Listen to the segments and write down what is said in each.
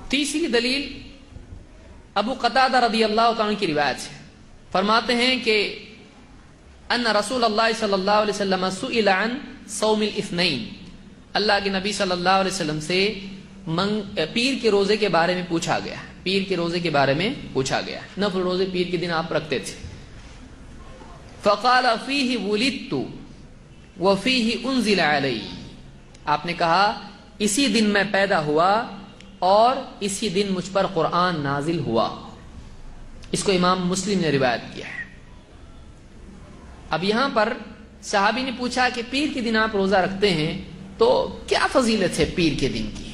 تیسری دلیل ابو قتادہ رضی اللہ عنہ کی روایت ہے، فرماتے ہیں کہ ان رسول اللہ صلی اللہ علیہ وسلم سئل عن صوم الاثنین، اللہ کے نبی صلی اللہ علیہ وسلم سے پیر کے روزے کے بارے میں پوچھا گیا، پیر کے روزے کے بارے میں پوچھا گیا، نفل روزے پیر کے دن آپ رکھتے تھے۔ فقال فیہ ولدت وفیہ انزل علی، آپ نے کہا اسی دن میں پیدا ہوا اور اسی دن مجھ پر قرآن نازل ہوا۔ اس کو امام مسلم نے روایت کیا ہے۔ اب یہاں پر صحابی نے پوچھا کہ پیر کے دن آپ روزہ رکھتے ہیں تو کیا فضیلت ہے پیر کے دن کی،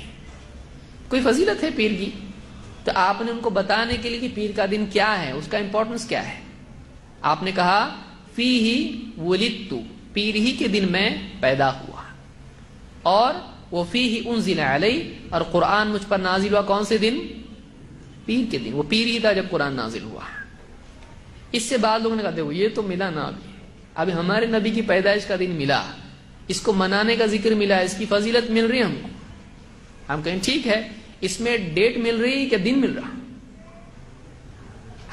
کوئی فضیلت ہے پیر کی؟ تو آپ نے ان کو بتانے کے لیے کہ پیر کا دن کیا ہے، اس کا امپورٹنس کیا ہے، آپ نے کہا فیہ ولدت، پیر ہی کے دن میں پیدا ہوا، اور وہ فیہ انزل علی، اور قرآن مجھ پر نازل ہوا کون سے دن؟ پیر کے دن، وہ پیر ہی تھا جب قرآن نازل ہوا۔ اس سے بعض لوگوں نے کہا دیکھو یہ تو ملا نا، ابھی ہمارے نبی کی پیدائش کا دن ملا، اس کو منانے کا ذکر ملا، اس کی فضیلت مل رہی ہے ہم کو، ہم کہیں ٹھیک ہے، اس میں ڈیٹ مل رہی کہ دن مل رہا؟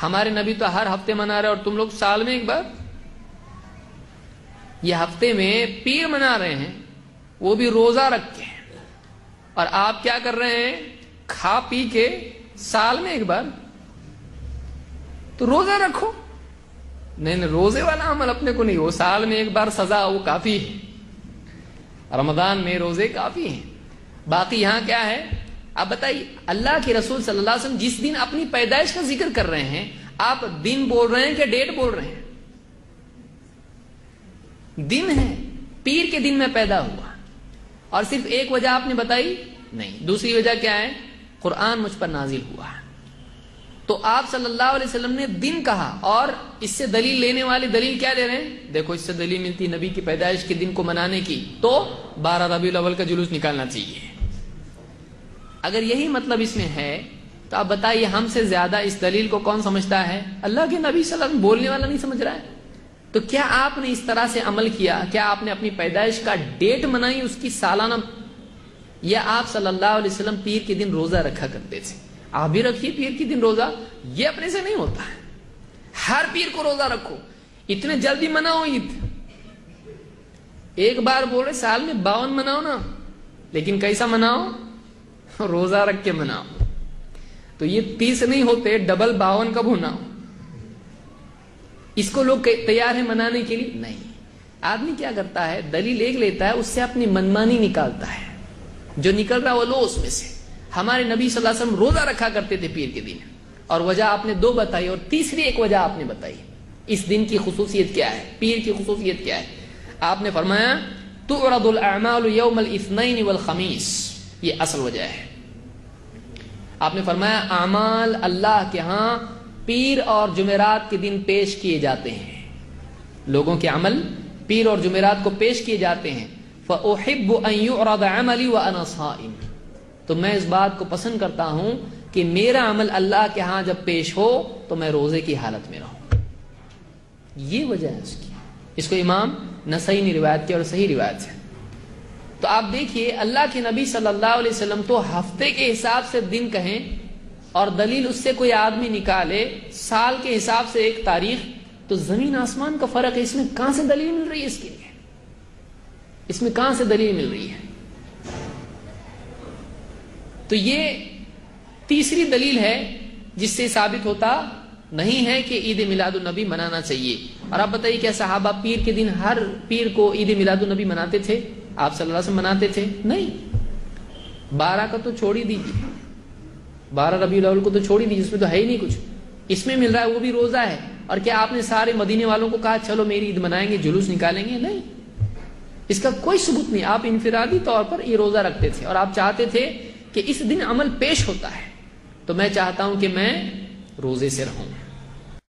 ہمارے نبی تو ہر ہفتے منا رہے اور تم لوگ سال میں ایک بار، یہ ہفتے میں پیر منا رہے ہیں، وہ بھی روزہ رکھ کے، اور آپ کیا کر رہے ہیں؟ کھا پی کے سال میں ایک بار۔ تو روزہ رکھو، نہیں روزے والا عمل اپنے کو نہیں، وہ سال میں ایک بار سزا وہ کافی ہے، رمضان میں روزے کافی ہیں۔ باقی یہاں کیا ہے آپ بتائیے؟ اللہ کے رسول صلی اللہ علیہ وسلم جس دن اپنی پیدائش کا ذکر کر رہے ہیں، آپ دن بول رہے ہیں کہ ڈیٹ بول رہے ہیں؟ دن ہے، پیر کے دن میں پیدا ہوا، اور صرف ایک وجہ آپ نے بتائی نہیں، دوسری وجہ کیا ہے؟ قرآن مجھ پر نازل ہوا۔ تو آپ صلی اللہ علیہ وسلم نے دن کہا، اور اس سے دلیل لینے والے دلیل کیا لے رہے ہیں؟ دیکھو اس سے دلیل ملتی نبی کی پیدائش کے دن کو منانے کی، تو 12 ربیع الاول کا جلوس نکالنا چاہیے۔ اگر یہی مطلب اس میں ہے تو آپ بتائیے ہم سے زیادہ اس دلیل کو کون سمجھتا ہے؟ اللہ کے نبی صلی اللہ علیہ وسلم بولنے والا نہیں سمجھ رہا ہے۔ تو کیا آپ نے اس طرح سے عمل کیا؟ کیا آپ نے اپنی پیدائش کا ڈیٹ منائی اس کی سالانہ؟ یا آپ صلی اللہ علیہ وسلم پیر کے دن روزہ رکھا کرتے تھے؟ آپ بھی رکھیے پیر کے دن روزہ، یہ اپنے سے نہیں ہوتا ہے، ہر پیر کو روزہ رکھو، اتنے جلدی مناؤ عید، ایک بار بول رہے سال میں 52 مناؤ نا، لیکن کیسا مناؤ؟ روزہ رکھ کے مناؤ۔ تو یہ 30 نہیں ہوتے، ڈبل 52 کب ہونا؟ اس کو لوگ تیار ہیں منانے کے لیے؟ نہیں۔ آدمی کیا کرتا ہے؟ دلیل ایک لیتا ہے، اس سے اپنی منمانی نکالتا ہے، جو نکل رہا وہ لو اس میں سے۔ ہمارے نبی صلی اللہ علیہ وسلم روزہ رکھا کرتے تھے پیر کے دن، اور وجہ آپ نے 2 بتائی، اور تیسری ایک وجہ آپ نے بتائی، اس دن کی خصوصیت کیا ہے، پیر کی خصوصیت کیا ہے؟ آپ نے فرمایا تعرض الاعمال یوم الاثنین والخمیس، یہ اصل وجہ ہے۔ آپ نے فرمایا اعمال اللہ کے ہاں پیر اور جمعرات کے دن پیش کیے جاتے ہیں، لوگوں کے عمل پیر اور جمعرات کو پیش کیے جاتے ہیں۔ فأحب ان يعرض عملی وانا صائم، تو میں اس بات کو پسند کرتا ہوں کہ میرا عمل اللہ کے ہاں جب پیش ہو تو میں روزے کی حالت میں رہوں، یہ وجہ ہے اس کی۔ اس کو امام نسائی نے روایت کیا اور صحیح روایت ہے۔ تو آپ دیکھیے اللہ کے نبی صلی اللہ علیہ وسلم تو ہفتے کے حساب سے دن کہیں، اور دلیل اس سے کوئی آدمی نکالے سال کے حساب سے ایک تاریخ، تو زمین آسمان کا فرق ہے۔ اس میں کہاں سے دلیل مل رہی ہے؟ اس کے لیے اس میں کہاں سے دلیل مل رہی ہے؟ تو یہ تیسری دلیل ہے جس سے ثابت ہوتا نہیں ہے کہ عید میلاد النبی منانا چاہیے۔ اور آپ بتائیے کیا صحابہ پیر کے دن ہر پیر کو عید میلاد النبی مناتے تھے؟ آپ صلی اللہ علیہ وسلم مناتے تھے؟ نہیں۔ 12 کا تو چھوڑ ہی دیجیے، 12 ربیع الاول کو تو چھوڑ ہی دیجیے، اس میں تو ہے ہی نہیں کچھ، اس میں مل رہا ہے وہ بھی روزہ ہے۔ اور کیا آپ نے سارے مدینے والوں کو کہا چلو میری عید منائیں گے، جلوس نکالیں گے؟ نہیں، اس کا کوئی ثبوت نہیں۔ آپ انفرادی طور پر یہ روزہ رکھتے تھے، اور آپ چاہتے تھے کہ اس دن عمل پیش ہوتا ہے، تو میں چاہتا ہوں کہ میں روزے سے رہوں۔